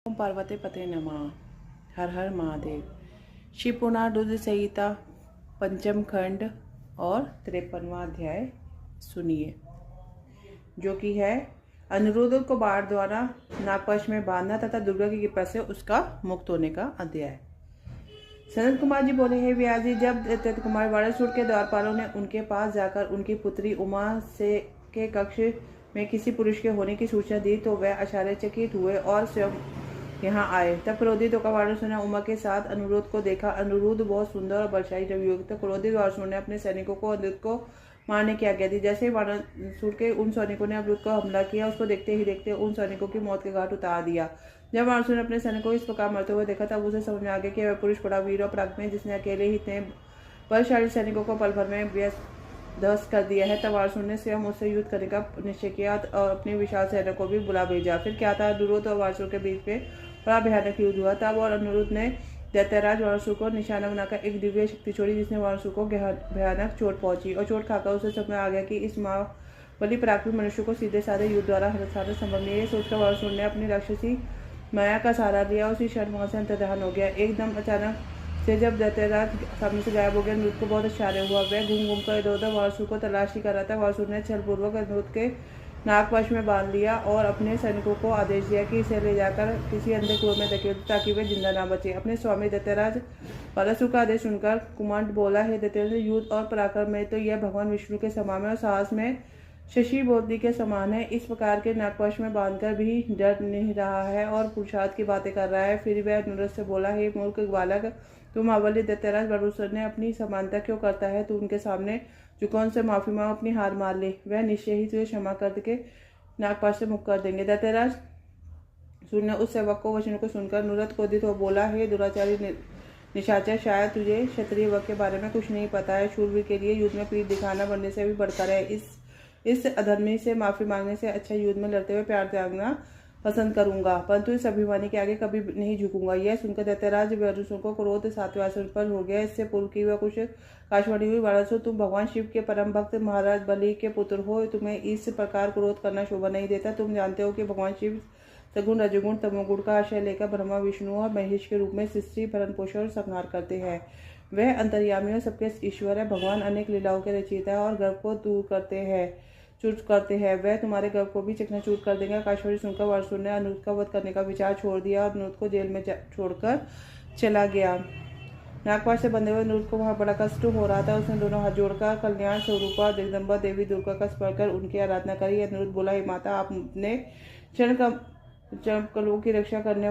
ओम पार्वती पते नमः। हर हर महादेव। शिव पुराण संहिता पंचम खंड और 53वां अध्याय सुनिए, जो कि है अनुरुद्ध को बाढ़ द्वारा नागपंच में बांधना तथा दुर्गा की कृपा से उसका मुक्त होने का अध्याय। सनत कुमार जी बोले, हे व्यास जी, जब दैत्य कुमार वारासुर के द्वारपालों ने उनके पास जाकर उनकी पुत्री उमा से के कक्ष में किसी पुरुष के होने की सूचना दी तो वह आश्चर्यचकित हुए और स्वयं यहाँ आए। तब क्रोधित होकर वारासुर ने उमा के साथ अनुरुद्ध को देखा। अनुरुद्ध बहुत सुंदर और बलशाली युक्त। क्रोधित वारासुर ने अपने सैनिकों को अनुरुद्ध को मारने की आज्ञा दी। जैसे वारासुर के उन सैनिकों ने अनुरुद्ध को हमला किया, उसको देखते ही देखते उन सैनिकों की मौत के घाट उतार दिया। जब वारासुर ने अपने सैनिकों को इस प्रकार मरते हुए देखा, तब उसे समझ में आ गया कि वह पुरुष बड़ा वीर और पराक्रमी है, जिसने अकेले ही इतने बलशाली सैनिकों को पल भर में ध्वस्त कर दिया है। तब वारासुर ने स्वयं उससे युद्ध करने का निश्चय किया और अपनी विशाल सेना को भी बुला भेजा। फिर क्या था, अनुरुद्ध और वारासुर के बीच में बड़ा भयानक युद्ध हुआ। तब और अनुरुद्ध ने दैत्यराज वारासुर को निशाना बनाकर एक दिव्य शक्ति छोड़ी, जिसने वारासुर को भयानक चोट पहुंची और चोट खाकर उसे समझ में आ गया कि इस महाबली पराक्रमी मनुष्य को सीधे साधे युद्ध द्वारा हराना संभव नहीं है। सोचकर वारासुर ने अपनी राक्षसी माया का सहारा लिया। उसी क्षण वहां से अंतर्धान हो गया। एकदम अचानक से जब दैत्यराज सामने से गायब हो गया, अनुरुद्ध को बहुत आश्चर्य हुआ। वह घूम घूम कर इधर उधर वारासुर को तलाशी कर रहा था। वारासुर ने छलपूर्वक अनुरुद्ध के नागवश में बांध लिया और अपने सैनिकों को आदेश दिया कि इसे ले जाकर किसी अंधे कुएं में धकेल दो, ताकि वे जिंदा ना बचे। अपने स्वामी दैत्यराज वारासुर का आदेश सुनकर कुमांड बोला, हे दैत्यराज, युद्ध और पराक्रम में तो यह भगवान विष्णु के समान है और साहस में शशि बोधि के समान है। इस प्रकार के नागवश में बांधकर भी डर नहीं रहा है और पुरुषार्थ की बातें कर रहा है। फिर वह अनुरुद्ध से बोला, हे मूर्ख बालक, तुम महाबली दैत्यराज वारासुर ने अपनी समानता क्यों करता है? तू उनके सामने झुको, उनसे माफी मांग, अपनी हार मार ले। वह निश्चय ही तुझे क्षमा करके नागपाश से मुक्त कर देंगे। दैत्यराज ने उस सेवक को वचन को सुनकर अनुरुद्ध क्रोधित हो बोला, हे दुराचारी निशाचर, शायद तुझे क्षत्रिय वर्ग के बारे में कुछ नहीं पता है। शूरवीर के लिए युद्ध में पीठ दिखाना बनने से भी बढ़कर है। इस अधर्मी से माफी मांगने से अच्छा युद्ध में लड़ते हुए प्यार त्यागना पसंद करूंगा, परंतु इस अभिमानी के आगे कभी नहीं झुकूंगा। यह सुनकर दैत्यराज वारासुर को क्रोध सातवें आसन पर हो गया। इससे पूर्व की वह कुछ आकाशवाणी हुई, वारासुर, तुम भगवान शिव के परम भक्त महाराज बलि के पुत्र हो, तुम्हें इस प्रकार क्रोध करना शोभा नहीं देता। तुम जानते हो कि भगवान शिव सगुण रजगुण तमोगुण का आश्रय लेकर ब्रह्मा विष्णु और महेश के रूप में सृष्टि भरण पोषण और संहार करते हैं। वह अंतर्यामी और सबके ईश्वर है। भगवान अनेक लीलाओं के रचयिता है और गर्व को दूर चूर करते हैं। वह तुम्हारे गर्व को भी चकनाचूर कर देंगे। आकाशवाणी सुनकर वारासुर ने अनुरुद्ध का वध करने का विचार छोड़ दिया और अनुरुद्ध को जेल में छोड़कर चला गया। नागपाश से बंधे हुए अनुरुद्ध को वहां बड़ा कष्ट हो रहा था। उसने दोनों हाथ जोड़कर कल्याण स्वरूपा जगदम्बा देवी दुर्गा का स्मरण कर उनकी आराधना करी। अनुरुद्ध बोला, हे माता, आप अपने चरण कमलों की रक्षा करने